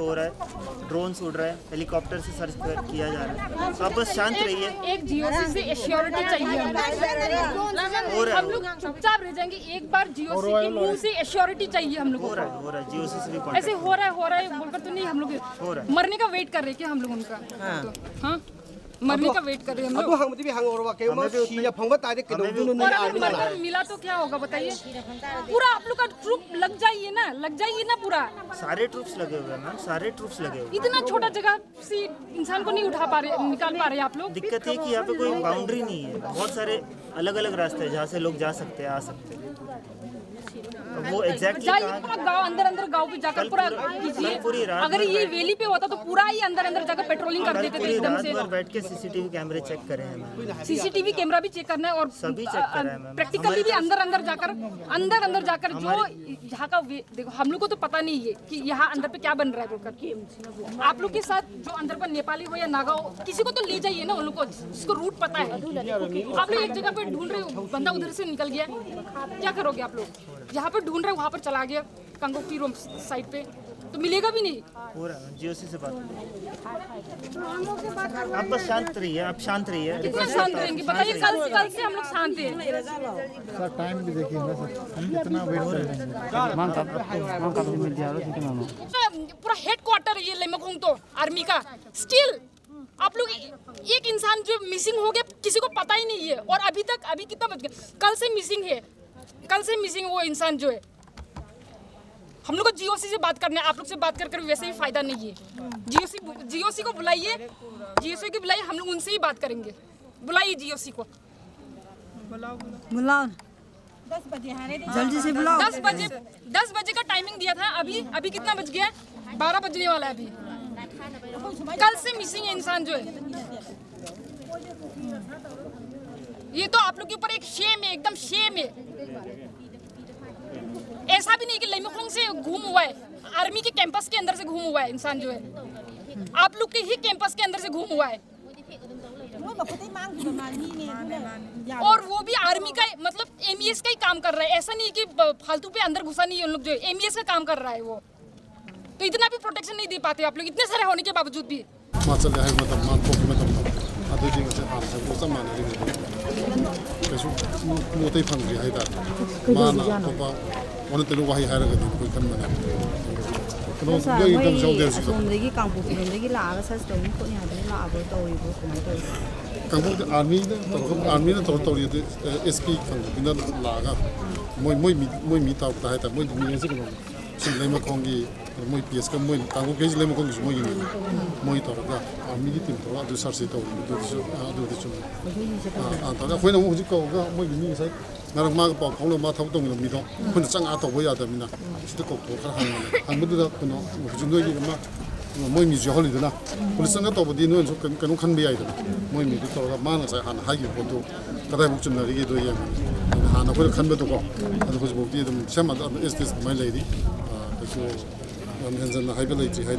हो रहा है, ड्रोन्स उड़ रहा है, हेलीकॉप्टर से सर्च किया जा रहा है, तो आप बस शांत रहिए। एक जीओसी से एश्योरिटी चाहिए हम लोग चुपचाप रह जाएंगे। एक बार जीओसी के मुंह से एश्योरिटी चाहिए हम लोग हो रहा है जीओसी से भी ऐसे कांटेक्ट हो रहा है बोलकर तो नहीं हम लोग मरने का वेट कर रहे क्या हम लोग उनका हाँ मरने का वेट कर रहे हैं हम लोग। और अगर मरकर मिला तो क्या होगा बताइए? पूरा आप लोग का ट्रूप लग जाइए ना पूरा। सारे ट्रूप्स लगे हुए हैं मैम, सारे ट्रूप्स लगे हुए हैं। इतना छोटा जगह से इंसान को नहीं उठा पा रहे, निकाल पा रहे आप लोग। दिक्कत है कि यहाँ पे कोई बाउंड्री नहीं है, बहुत सारे अलग अलग रास्ते हैं जहाँ से लोग जा सकते हैं, आ सकते हैं। वो एग्जैक्टली जाइए पूरा गांव अंदर गांव पे जाकर पूरा कीजिए। अगर ये वैली पे होता तो पूरा ही अंदर जाकर पेट्रोलिंग कर देते थे एकदम से। बैठ के सीसीटीवी कैमरे चेक करे हैं मैम, सीसीटीवी कैमरा भी चेक करना है और सभी चेक कर रहे हैं मैम। प्रैक्टिकली भी अंदर जाकर जो यहाँ का देखो हम लोग को तो पता नहीं है कि यहाँ अंदर पे क्या बन रहा है बोलकर। आप लोग के साथ जो अंदर पर नेपाली हो या नागा हो किसी को तो ले जाइए ना, उन लोग को जिसको रूट पता है। आप लोग एक जगह पे ढूंढ रहे हो, बंदा उधर से निकल गया, क्या करोगे आप लोग? जहाँ पर ढूंढ रहे हो वहाँ पर चला गया कंगोकी रोम साइड पे तो मिलेगा भी नहीं। पूरा जीओसी से बात आप बस शांत रहिए, आप शांत रहिए। कितना शांत रहेंगे बताइए? कल से हम लोग शांत हैं। सर टाइम भी देखिए ना सर, हम कितना वेट कर रहे हैं। पूरा हेडक्वार्टर है ये लेमखोंग तो आर्मी का। स्टिल आप लोग एक इंसान जो मिसिंग हो गया किसी को पता ही नहीं है। और अभी कितना बच गया? कल से मिसिंग वो इंसान जो है। हम लोग को जीओसी से बात करना है, आप लोग से बात कर वैसे भी फायदा नहीं है। जीओसी को बुलाइए, हम लोग उनसे ही बात करेंगे। बुलाइए जीओसी को, बुलाओ 10 बजे जल्दी से बुलाओ। 10 बजे का टाइमिंग दिया था। अभी कितना बज गया? 12 बजने वाला है अभी। कल से मिसिंग है इंसान जो है। ये तो आप लोग के ऊपर एक शेम है, एकदम शेम है। ऐसा भी नहीं कि लेमखोंग से घूम हुआ है, आर्मी के कैंपस के अंदर से घूम हुआ है इंसान जो है। आप लोग के ही कैंपस के अंदर से घूम हुआ है। और वो भी आर्मी का मतलब एमईएस का ही काम कर रहा है। ऐसा नहीं कि फालतू पे अंदर घुसा नहीं है। उन लोग जो एमईएस का काम कर रहा है वो, तो इतना भी प्रोटेक्शन नहीं दे पाते आप लोग, इतने सारे होने के बावजूद भी। मोई पीएस का मोई कांगो केज लेम को मोई मोई तोरगा आर्मी की टीम तोरा दु सरसे तो दु चुम तोरा खोइन मो हुजि कोगा मोई नि साइ नारक मा पाव फाउलो मा थाब तोंग मी दो खुन चंगा तो बोया द मिना सिद को तो खा हां बुदु दा कुनो हुजि नोइ नि मा मोई मी जो हलि दना पुलिस संगा तो बदि नो कनो खन बे आइ द मोई मी तोरा मा ना साइ हान हागि फोटो कदाइ बुक चुम नरि गे दो या हान को खन बे तो को अदु हुजि बुक दि दम सेमा एस दिस माइ लेडी तो हम हंजन हाइबे लेती है।